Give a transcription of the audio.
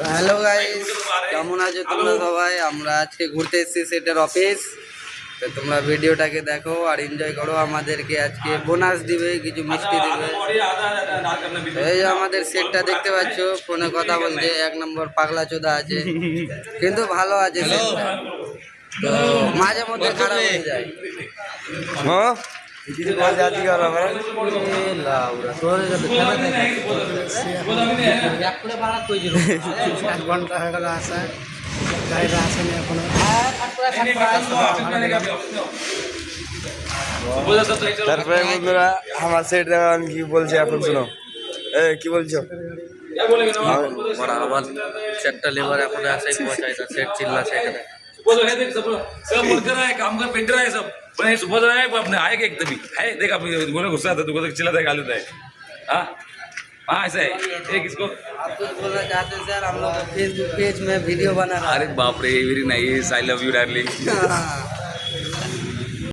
Hello guys, কেমন আছো তোমরা সবাই? আমরা আজকে ঘুরতে এসেছি সেটের অফিস। তো তোমরা ভিডিওটাকে দেখো আর এনজয় করো। আমাদেরকে আজকে বোনাস দিবে, কিছু মিষ্টি দিবে। এই যে আমাদের সেটটা দেখতে পাচ্ছ, ফোনে কথা বলছে, এক নম্বর পাগলা চোদা আছে, কিন্তু ভালো আছে সেটটা। তো মাঝে মধ্যে খারাপ হয়ে যায়। এক ঘন্টা হয়ে গেল আসা, গাড়িটা আসেনি এখনো। তারপরে বন্ধুরা আমার সেট দেখান কি বলছে এখন শোনো। কি বলছো? আমার সেটটা লেবার এখন আসে, সেট চিল্লাছে এখানে। सब वर्कर है, काम का पेंटर है सब। पण हे सुपर आहे अपने आएगा एकदम ही है। देख आप बोले गुस्सा आता, तू को चिल्लाता है, गालता है। हाँ हाँ ऐसा है। एक इसको आप कुछ बोलना चाहते हैं सर? हम लोग फेसबुक पेज में वीडियो बना रहा अरे बाप रे, very nice, I love you darling. है।